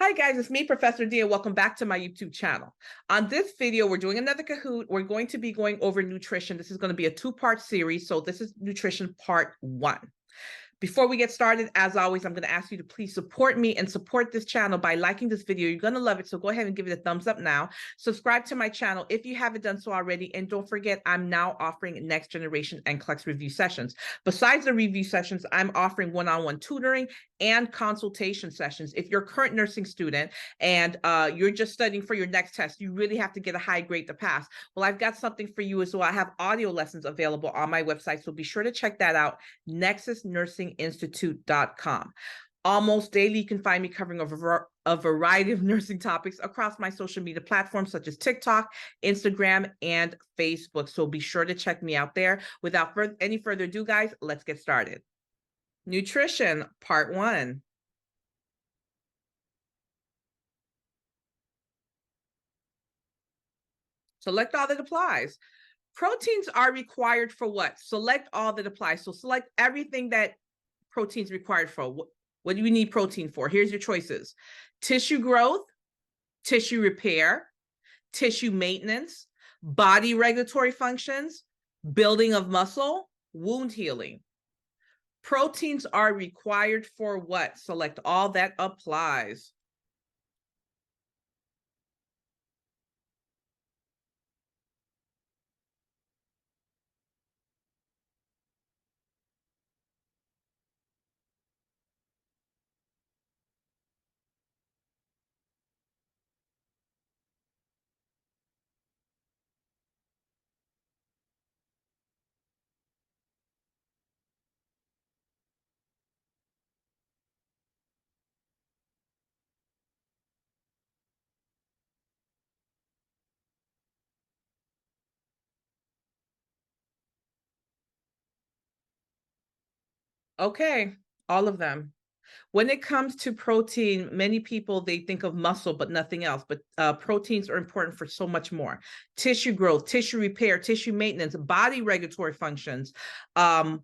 Hi guys, it's me, Professor D, and welcome back to my YouTube channel. On this video, we're doing another Kahoot. We're going to be going over nutrition. This is going to be a two-part series, so this is nutrition part 1. Before we get started, as always, I'm going to ask you to please support me and support this channel by liking this video. You're going to love it, so go ahead and give it a thumbs up now. Subscribe to my channel if you haven't done so already, and don't forget, I'm now offering next generation NCLEX review sessions. Besides the review sessions, I'm offering one-on-one tutoring and consultation sessions. If you're a current nursing student and you're just studying for your next test, you really have to get a high grade to pass. Well, I've got something for you as well. I have audio lessons available on my website, so be sure to check that out, nexusnursinginstitute.com. Almost daily, you can find me covering a variety of nursing topics across my social media platforms such as TikTok, Instagram, and Facebook. So be sure to check me out there. Without any further ado, guys, let's get started. Nutrition, part 1. Select all that applies. Proteins are required for what? Select all that applies. So select everything that proteins required for. What do you need protein for? Here's your choices: tissue growth, tissue repair, tissue maintenance, body regulatory functions, building of muscle, wound healing. Proteins are required for what? Select all that applies. Okay, all of them. When it comes to protein, many people, they think of muscle, but nothing else. But proteins are important for so much more. Tissue growth, tissue repair, tissue maintenance, body regulatory functions. Let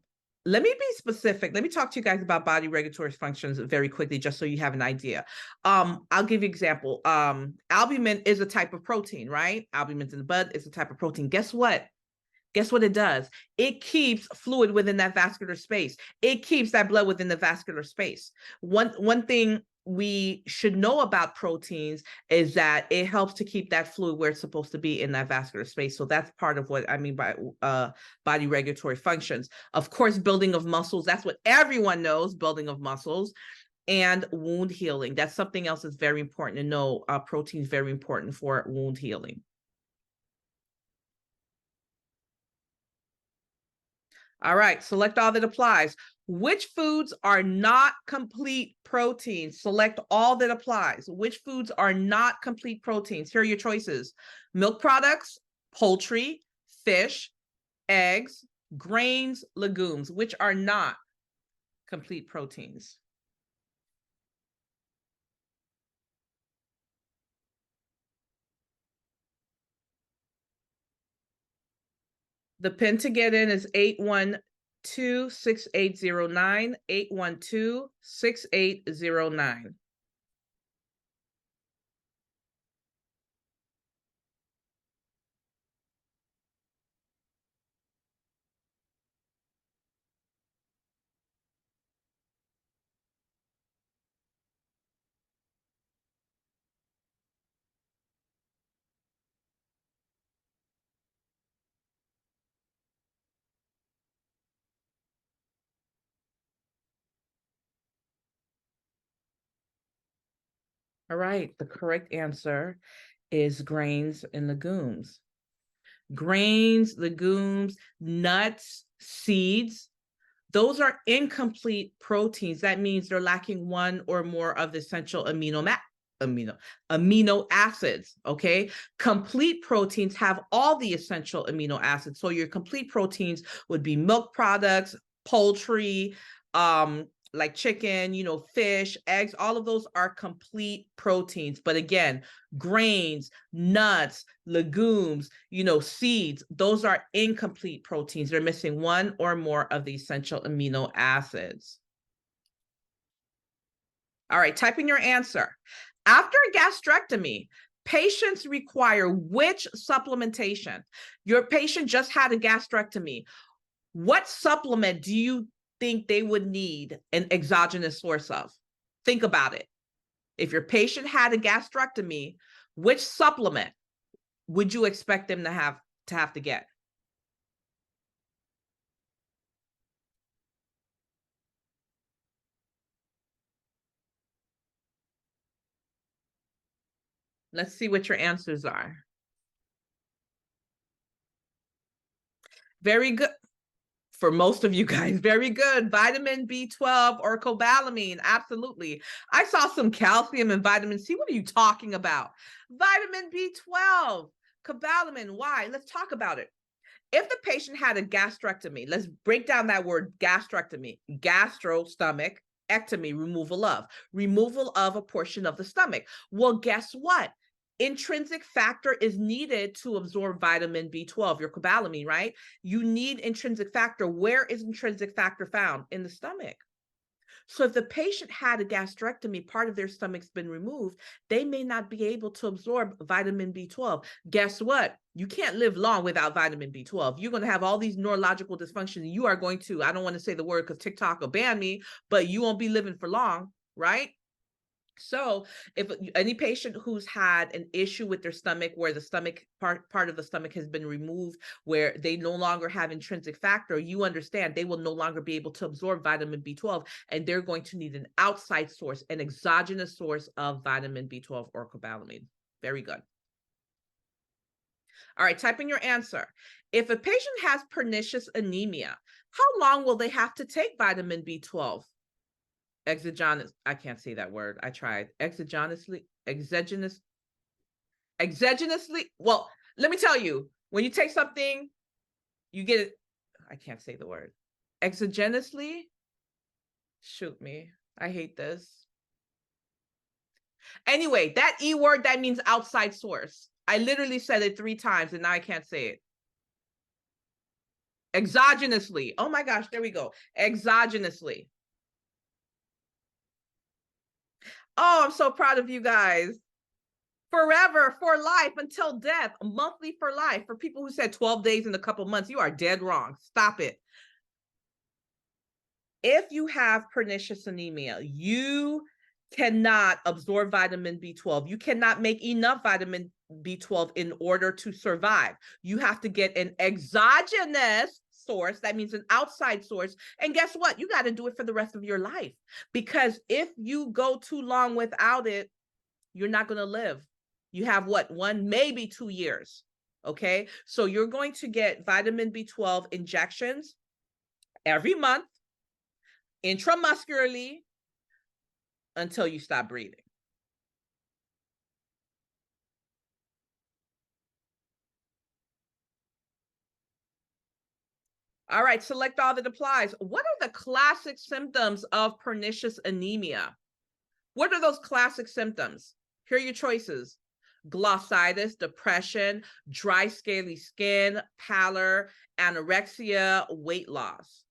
me be specific. Let me talk to you guys about body regulatory functions very quickly, just so you have an idea. I'll give you an example. Albumin is a type of protein, right? Albumin's in the blood is a type of protein. Guess what? Guess what it does? It keeps fluid within that vascular space. It keeps that blood within the vascular space. One thing we should know about proteins is that it helps to keep that fluid where it's supposed to be in that vascular space. So that's part of what I mean by body regulatory functions. Of course, building of muscles, that's what everyone knows, building of muscles. And wound healing, that's something else that's very important to know. Protein is very important for wound healing. All right, select all that applies. Which foods are not complete proteins? Select all that applies. Which foods are not complete proteins? Here are your choices: milk products, poultry, fish, eggs, grains, legumes. Which are not complete proteins? The pin to get in is 812-6809, 812-6809. All right, the correct answer is grains and legumes. Grains, legumes, nuts, seeds, those are incomplete proteins. That means they're lacking one or more of the essential amino acids. Okay, complete proteins have all the essential amino acids. So your complete proteins would be milk products, poultry, like chicken, fish, eggs. All of those are complete proteins. But again, grains, nuts, legumes, seeds, those are incomplete proteins. They're missing one or more of the essential amino acids. All right, type in your answer. After a gastrectomy, patients require which supplementation? Your patient just had a gastrectomy. What supplement do you think they would need an exogenous source of? Think about it. If your patient had a gastrectomy, which supplement would you expect them to have to get? Let's see what your answers are. Very good. For most of you guys, very good. Vitamin B12 or cobalamin, absolutely. I saw some calcium and vitamin C. What are you talking about? Vitamin B12, cobalamin, why? Let's talk about it. If the patient had a gastrectomy, let's break down that word gastrectomy. Gastro, stomach, ectomy, removal of a portion of the stomach. Well, guess what? Intrinsic factor is needed to absorb vitamin B12, your cobalamin, right? You need intrinsic factor. Where is intrinsic factor found? In the stomach. So if the patient had a gastrectomy, part of their stomach's been removed, they may not be able to absorb vitamin B12. Guess what? You can't live long without vitamin B12. You're going to have all these neurological dysfunctions. You are going to, I don't want to say the word because TikTok will ban me, but you won't be living for long, right? So if any patient who's had an issue with their stomach where the stomach part of the stomach has been removed, where they no longer have intrinsic factor, you understand they will no longer be able to absorb vitamin B12, and they're going to need an outside source, an exogenous source of vitamin B12 or cobalamin. Very good. All right, type in your answer. If a patient has pernicious anemia, how long will they have to take vitamin B12? Exogenous, I can't say that word. I tried. Exogenously. Well, let me tell you, when you take something, you get it. I can't say the word. Exogenously. Shoot me. I hate this. Anyway, that E word, that means outside source. I literally said it 3 times and now I can't say it. Exogenously. Oh my gosh, there we go. Exogenously. Oh, I'm so proud of you guys. Forever, for life, until death, monthly for life. For people who said 12 days in a couple months, you are dead wrong. Stop it. If you have pernicious anemia, you cannot absorb vitamin B12. You cannot make enough vitamin B12 in order to survive. You have to get an exogenous source. That means an outside source. And guess what? You got to do it for the rest of your life. Because if you go too long without it, you're not going to live. You have what, 1, maybe 2 years. Okay. So you're going to get vitamin B12 injections every month, intramuscularly, until you stop breathing. All right, select all that applies. What are the classic symptoms of pernicious anemia? What are those classic symptoms? Here are your choices: glossitis, depression, dry, scaly skin, pallor, anorexia, weight loss.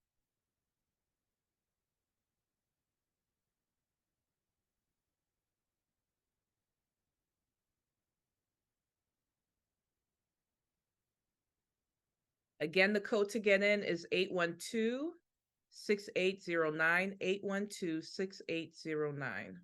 Again, the code to get in is 812-6809, 812-6809.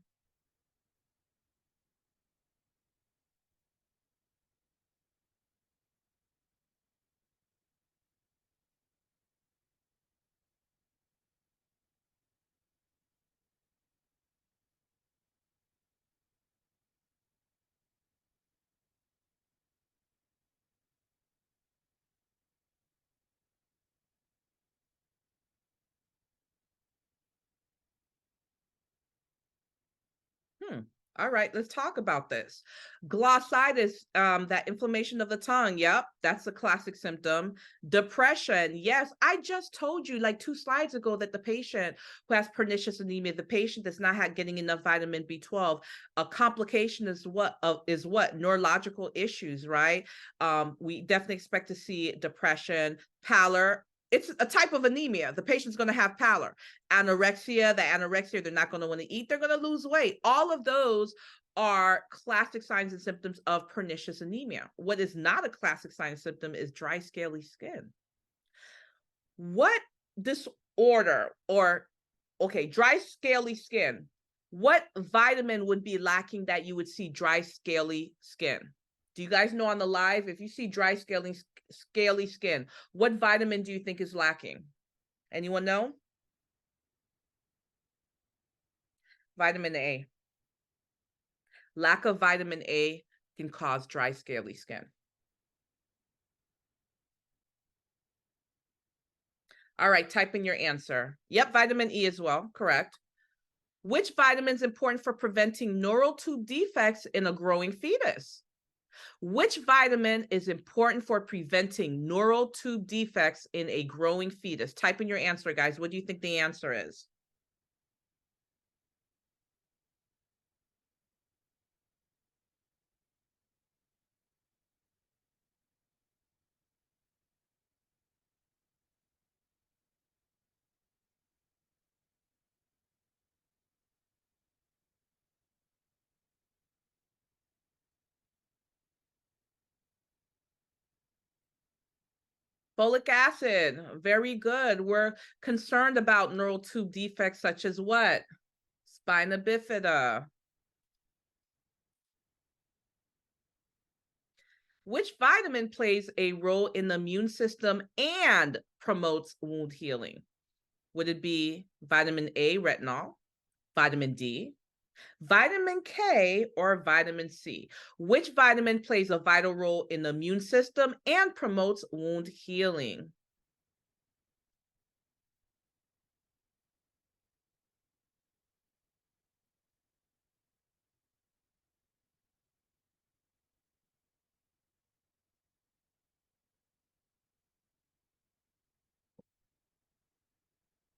All right, let's talk about this. Glossitis, that inflammation of the tongue. Yep, that's a classic symptom. Depression. Yes, I just told you like 2 slides ago that the patient who has pernicious anemia, the patient that's not getting enough vitamin B12, a complication is what neurological issues, right? We definitely expect to see depression, pallor. It's a type of anemia. The patient's going to have pallor. Anorexia, they're not going to want to eat. They're going to lose weight. All of those are classic signs and symptoms of pernicious anemia. What is not a classic sign and symptom is dry, scaly skin. What disorder dry, scaly skin. What vitamin would be lacking that you would see dry, scaly skin? Do you guys know on the live, if you see dry, scaly skin, what vitamin do you think is lacking? Anyone know? Vitamin A. Lack of vitamin A can cause dry, scaly skin. All right, type in your answer. Yep, vitamin E as well, correct. Which vitamin is important for preventing neural tube defects in a growing fetus? Which vitamin is important for preventing neural tube defects in a growing fetus? Type in your answer, guys. What do you think the answer is? Folic acid. Very good. We're concerned about neural tube defects such as what? Spina bifida. Which vitamin plays a role in the immune system and promotes wound healing? Would it be vitamin A, retinol, vitamin D, vitamin K, or vitamin C? Which vitamin plays a vital role in the immune system and promotes wound healing?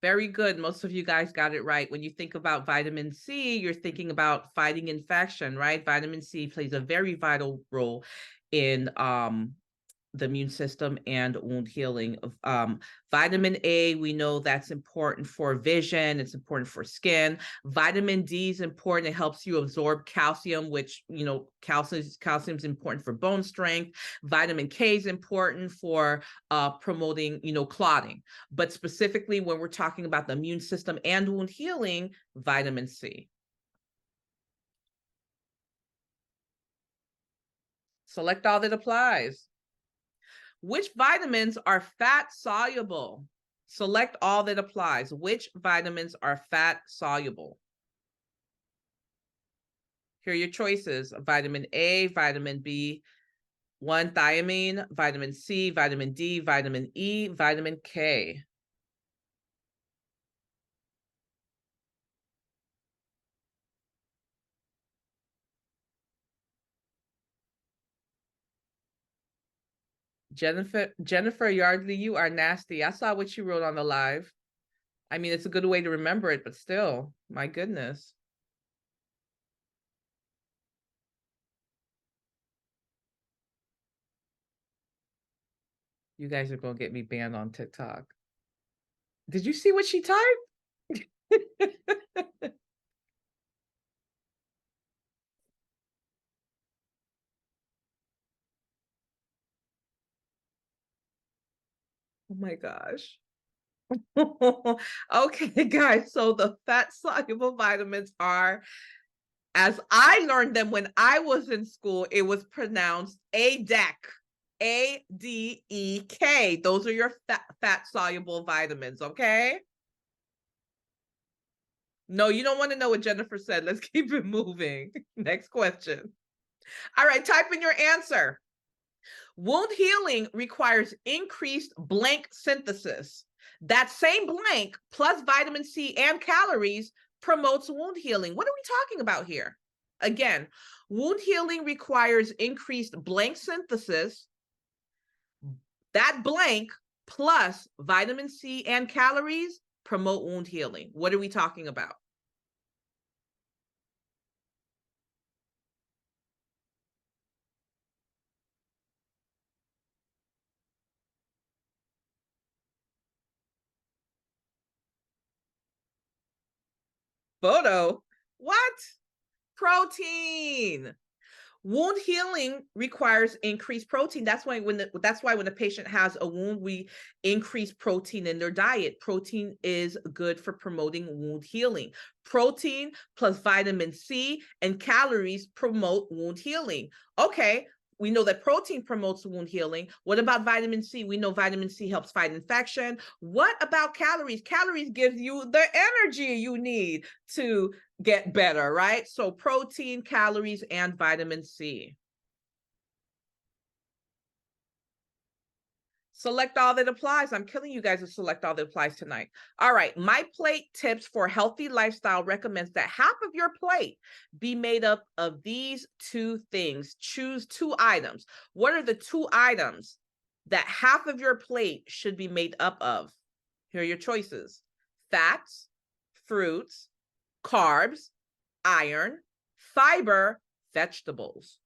Very good. Most of you guys got it right. When you think about vitamin C, you're thinking about fighting infection, right? Vitamin C plays a very vital role in the immune system and wound healing. Vitamin A, we know that's important for vision. It's important for skin. Vitamin D is important. It helps you absorb calcium, which, calcium is important for bone strength. Vitamin K is important for promoting, clotting. But specifically when we're talking about the immune system and wound healing, vitamin C. Select all that applies. Which vitamins are fat soluble? Select all that applies. Which vitamins are fat soluble? Here are your choices: vitamin A, vitamin B1, thiamine, vitamin C, vitamin D, vitamin E, vitamin K. Jennifer Yardley, you are nasty. I saw what you wrote on the live. I mean, it's a good way to remember it, but still, my goodness. You guys are going to get me banned on TikTok. Did you see what she typed? Oh my gosh. Okay, guys. So the fat soluble vitamins are, as I learned them when I was in school, it was pronounced ADEK. ADEK. Those are your fat soluble vitamins, okay? No, you don't want to know what Jennifer said. Let's keep it moving. Next question. All right, type in your answer. Wound healing requires increased blank synthesis. That same blank plus vitamin C and calories promotes wound healing. What are we talking about here? Again, wound healing requires increased blank synthesis. That blank plus vitamin C and calories promote wound healing. What are we talking about? Photo. What? Protein. Wound healing requires increased protein. That's why when the patient has a wound, we increase protein in their diet. Protein is good for promoting wound healing. Protein plus vitamin C and calories promote wound healing. Okay, we know that protein promotes wound healing. What about vitamin C? We know vitamin C helps fight infection. What about calories? Calories give you the energy you need to get better, right? So protein, calories, and vitamin C. Select all that applies. I'm killing you guys with select all that applies tonight. All right. My plate tips for healthy lifestyle recommends that half of your plate be made up of these two things. Choose two items. What are the two items that half of your plate should be made up of? Here are your choices: fats, fruits, carbs, iron, fiber, vegetables.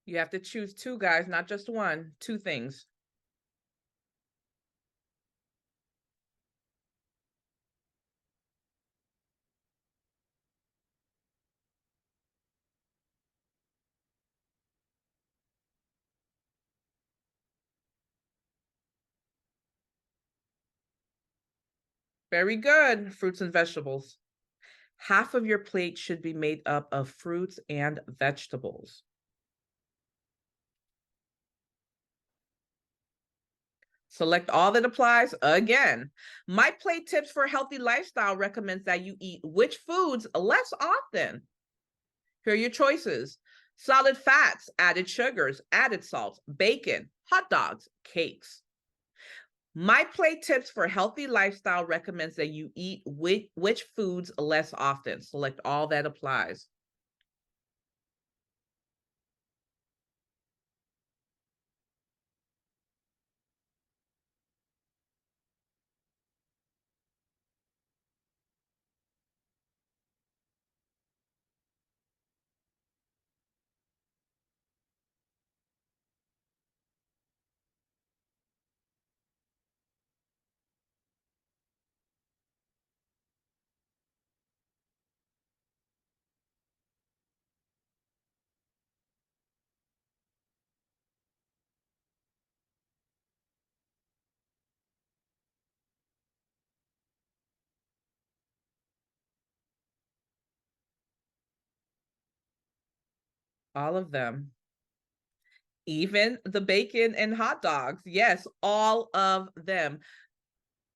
You have to choose two, guys, not just one, two things. Very good. Fruits and vegetables. Half of your plate should be made up of fruits and vegetables. Select all that applies again. My plate tips for a healthy lifestyle recommends that you eat which foods less often. Here are your choices: solid fats, added sugars, added salts, bacon, hot dogs, cakes. My plate tips for healthy lifestyle recommends that you eat which foods less often. Select all that applies. All of them. Even the bacon and hot dogs. Yes, all of them.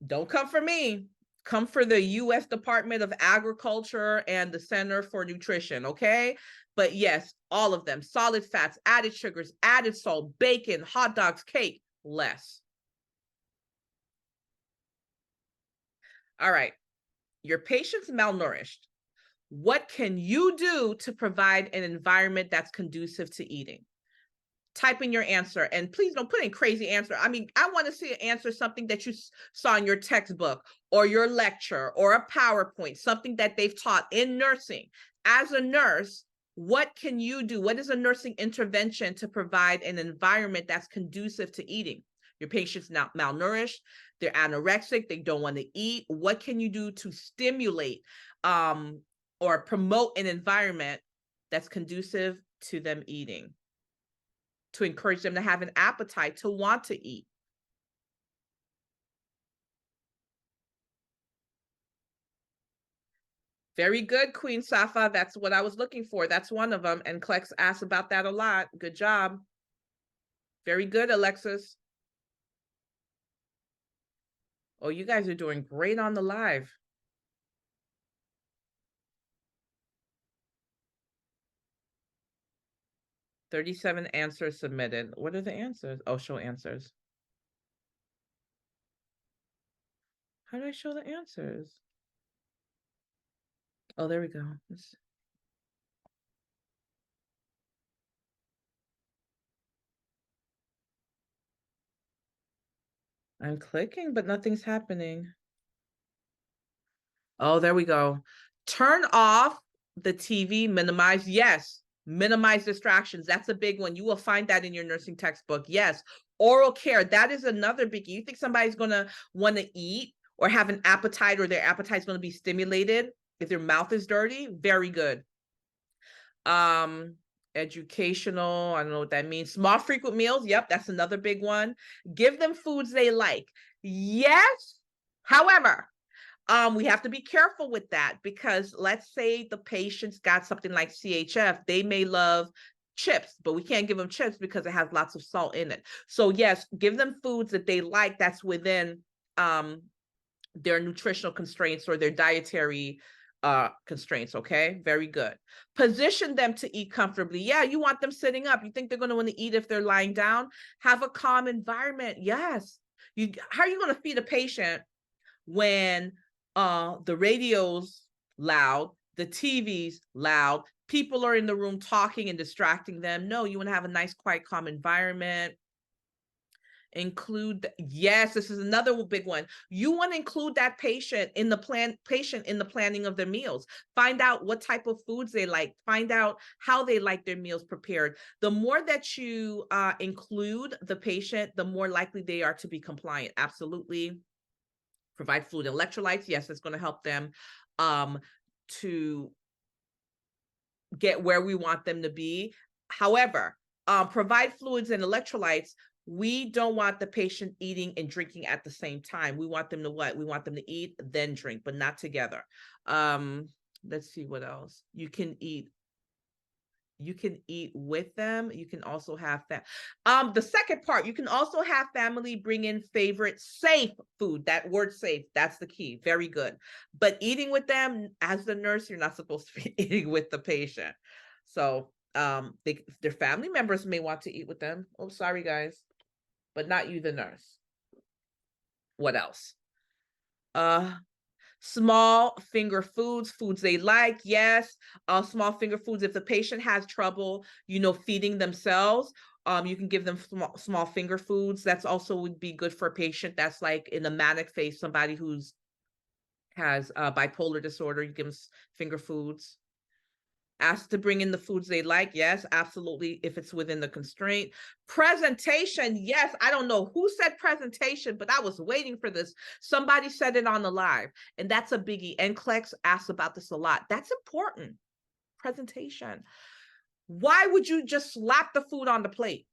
Don't come for me. Come for the U.S. Department of Agriculture and the Center for Nutrition, okay? But yes, all of them. Solid fats, added sugars, added salt, bacon, hot dogs, cake, less. All right. Your patient's malnourished. What can you do to provide an environment that's conducive to eating? Type in your answer, and please don't put in crazy answer. I mean, I want to see an answer, something that you saw in your textbook or your lecture or a PowerPoint, something that they've taught in nursing. As a nurse, what can you do? What is a nursing intervention to provide an environment that's conducive to eating? Your patient's not malnourished, they're anorexic, they don't want to eat. What can you do to stimulate or promote an environment that's conducive to them eating, to encourage them to have an appetite to want to eat? Very good, Queen Safa. That's what I was looking for. That's one of them. And Klex asked about that a lot. Good job. Very good, Alexis. Oh, you guys are doing great on the live. 37 answers submitted. What are the answers? Oh, show answers. How do I show the answers? Oh, there we go. I'm clicking, but nothing's happening. Oh, there we go. Turn off the TV, minimize. Yes, minimize distractions. That's a big one. You will find that in your nursing textbook. Yes, oral care. That is another biggie. You think somebody's going to want to eat or have an appetite, or their appetite is going to be stimulated if their mouth is dirty? Very good. Um, Educational. I don't know what that means. Small, frequent meals. Yep, that's another big one. Give them foods they like. Yes. However, we have to be careful with that, because let's say the patient's got something like CHF, they may love chips, but we can't give them chips because it has lots of salt in it. So yes, give them foods that they like, that's within um, their nutritional constraints or their dietary constraints. Okay, very good. Position them to eat comfortably. Yeah, you want them sitting up. You think they're going to want to eat if they're lying down? Have a calm environment. Yes. How are you going to feed a patient when the radio's loud, the TV's loud, people are in the room talking and distracting them? No, you want to have a nice, quiet, calm environment. Yes, this is another big one. You want to include that patient in the planning of their meals. Find out what type of foods they like. Find out how they like their meals prepared. The more that you include the patient, the more likely they are to be compliant. Absolutely. Provide fluid electrolytes. Yes, it's going to help them to get where we want them to be. However, provide fluids and electrolytes. We don't want the patient eating and drinking at the same time. We want them to what? We want them to eat, then drink, but not together. Let's see what else. You can eat with them. You can also have that. The second part, you can also have family bring in favorite safe food. That word safe, that's the key. Very good. But eating with them, as the nurse, you're not supposed to be eating with the patient. So their family members may want to eat with them. Oh, sorry guys, but not you, the nurse. What else? Uh Small finger foods they like. Yes. Small finger foods. If the patient has trouble, feeding themselves, you can give them small finger foods. That's also would be good for a patient that's like in a manic phase, somebody who's has bipolar disorder. You give them finger foods. Ask to bring in the foods they like. Yes, absolutely. If it's within the constraint. Presentation. Yes. I don't know who said presentation, but I was waiting for this. Somebody said it on the live, and that's a biggie. NCLEX asks about this a lot. That's important. Presentation. Why would you just slap the food on the plate?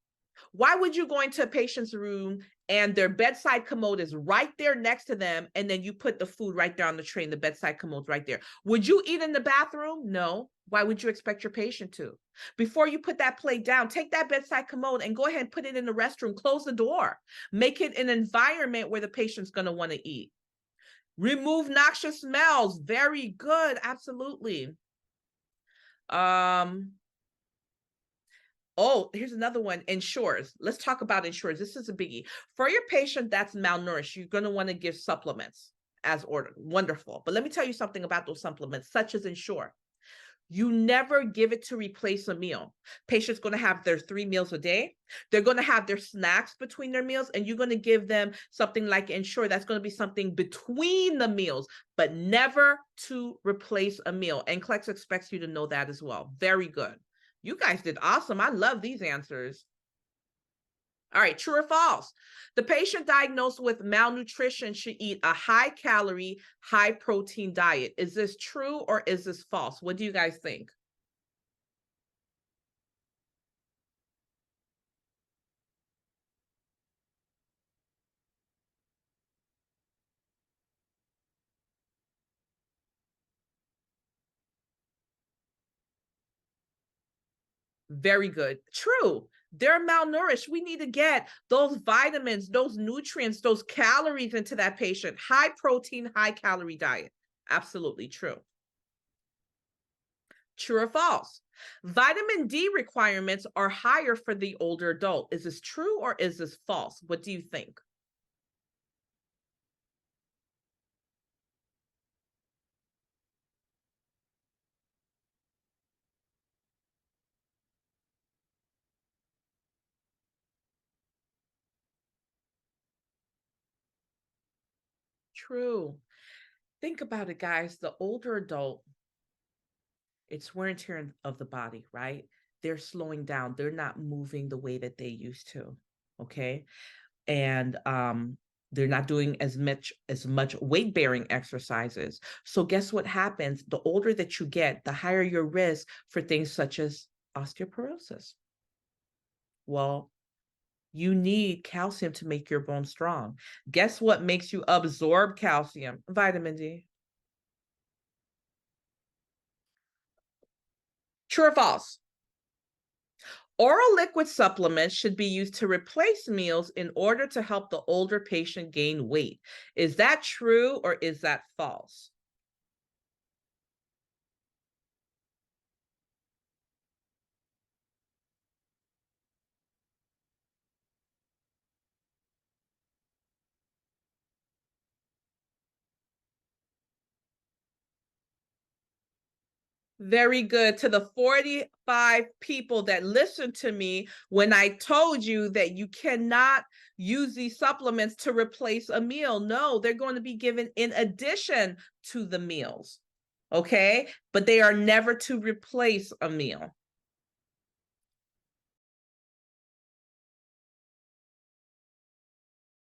Why would you go into a patient's room and their bedside commode is right there next to them, and then you put the food right there on the tray and the bedside commode's right there? Would you eat in the bathroom? No. Why would you expect your patient to? Before you put that plate down, take that bedside commode and go ahead and put it in the restroom. Close the door. Make it an environment where the patient's going to want to eat. Remove noxious smells. Very good. Absolutely. Oh, here's another one. Ensures. Let's talk about ensures. This is a biggie. For your patient that's malnourished, you're going to want to give supplements as ordered. Wonderful. But let me tell you something about those supplements, such as Ensure. You never give it to replace a meal. Patient's going to have their 3 meals a day. They're going to have their snacks between their meals, and you're going to give them something like Ensure. That's going to be something between the meals, but never to replace a meal. And NCLEX expects you to know that as well. Very good. You guys did awesome. I love these answers. All right, true or false? The patient diagnosed with malnutrition should eat a high calorie, high protein diet. Is this true or is this false? What do you guys think? Very good. True. They're malnourished. We need to get those vitamins, those nutrients, those calories into that patient. High protein, high calorie diet. Absolutely true. True or false? Vitamin D requirements are higher for the older adult. Is this true or is this false? What do you think? True. Think about it, guys. The older adult, it's wear and tear of the body, right? They're slowing down. They're not moving the way that they used to. Okay. And they're not doing as much weight bearing exercises. So guess what happens? The older that you get, the higher your risk for things such as osteoporosis. Well, you need calcium to make your bones strong. Guess what makes you absorb calcium? Vitamin D. True or false? Oral liquid supplements should be used to replace meals in order to help the older patient gain weight. Is that true or is that false? Very good. To the 45 people that listened to me when I told you that you cannot use these supplements to replace a meal. No, they're going to be given in addition to the meals. Okay. But they are never to replace a meal.